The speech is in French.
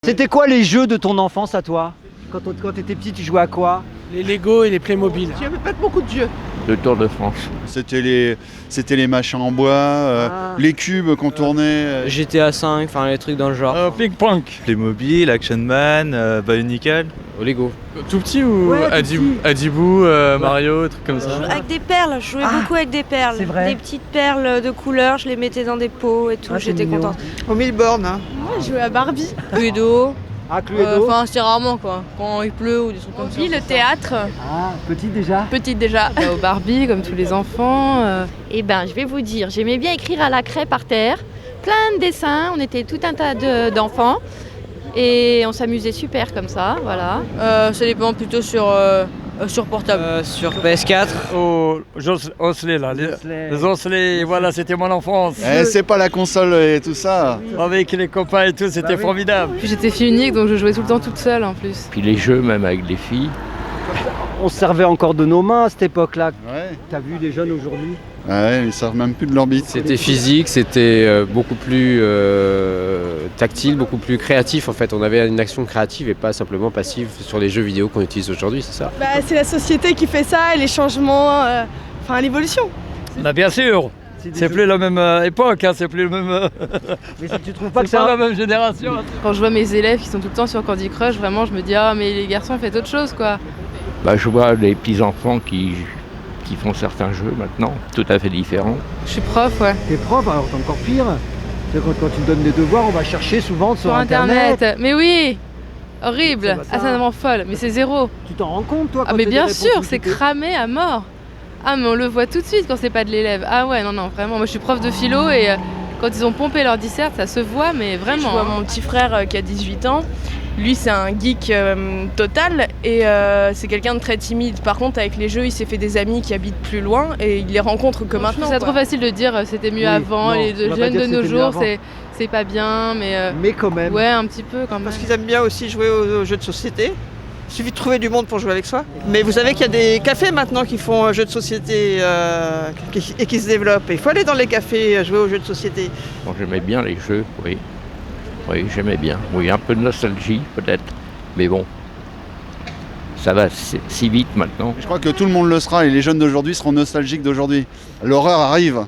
C'était quoi les jeux de ton enfance à toi? Quand t'étais petit, tu jouais à quoi? Les Lego et les Playmobil. Il n'y avait pas beaucoup de jeux. Le Tour de France. C'était les machins en bois, les cubes qu'on tournait. GTA 5, enfin les trucs dans le genre. Ping-pong. Playmobil, Action Man, Bionicle. Lego. Tout petit ou Ouais, Adibou, Mario, trucs comme ça. Avec des perles, je jouais beaucoup avec des perles. c'est vrai. Des petites perles de couleur, je les mettais dans des pots et tout, Ah, c'est j'étais mignon. contente. Au Milborn, hein. Je jouais à Barbie. Cluedo. Ah, Cluedo. Enfin, c'est rarement quoi. Quand il pleut ou des trucs comme ça. Oui, le théâtre. Ah, petit déjà. Petite déjà. Au Barbie, comme tous les enfants. Eh ben, je vais vous dire, j'aimais bien écrire à la craie par terre, plein de dessins, on était tout un tas d'enfants et on s'amusait super comme ça, voilà. Ça dépend plutôt sur portable. Sur PS4. Aux osselets là, les osselets, voilà, c'était mon enfance. C'est pas la console et tout ça. Avec les copains et tout, c'était formidable. Puis j'étais fille unique donc je jouais tout le temps toute seule en plus. Puis les jeux, même avec les filles. On se servait encore de nos mains à cette époque-là. Ouais. T'as vu les jeunes aujourd'hui? Ouais, ils savent même plus de leur bite. C'était physique, c'était beaucoup plus tactile, beaucoup plus créatif en fait. On avait une action créative et pas simplement passive sur les jeux vidéo qu'on utilise aujourd'hui, c'est ça? C'est la société qui fait ça et les changements, l'évolution. Bah, bien sûr. C'est plus la même époque, hein, c'est plus le même. Mais tu trouves pas que C'est pas la même génération. Quand je vois mes élèves qui sont tout le temps sur Candy Crush, vraiment je me dis ah mais les garçons faites autre chose quoi. Bah, je vois les petits enfants qui font certains jeux maintenant, tout à fait différents. Je suis prof ouais. T'es prof, alors t'es encore pire. C'est quand tu me donnes des devoirs, on va chercher souvent sur Sur internet. Mais oui. Horrible, C'est pas ça. absolument folle, mais c'est zéro. Tu t'en rends compte toi? Ah quand mais t'as bien des sûr, réponses c'est multiples cramé à mort. Ah mais on le voit tout de suite quand c'est pas de l'élève. Ah ouais, non, vraiment. Moi je suis prof de philo et quand ils ont pompé leur dissert, ça se voit, mais vraiment. Je vois mon petit frère qui a 18 ans. Lui, c'est un geek total et c'est quelqu'un de très timide. Par contre, avec les jeux, il s'est fait des amis qui habitent plus loin et il les rencontre que Je trouve maintenant. ça trop facile de dire c'était mieux Oui, avant, non, les on va pas jeunes dire de que nos c'était mieux jours, avant. c'est pas bien, mais Mais quand même. ouais, un petit peu quand même. Parce qu'ils aiment bien aussi jouer aux jeux de société. Il suffit de trouver du monde pour jouer avec soi. Mais vous savez qu'il y a des cafés maintenant qui font jeux de société et qui se développent. Et il faut aller dans les cafés jouer aux jeux de société. Bon, j'aimais bien les jeux, oui. Oui, j'aimais bien. Oui, un peu de nostalgie peut-être. Mais bon, ça va si vite maintenant. Je crois que tout le monde le sera et les jeunes d'aujourd'hui seront nostalgiques d'aujourd'hui. L'horreur arrive.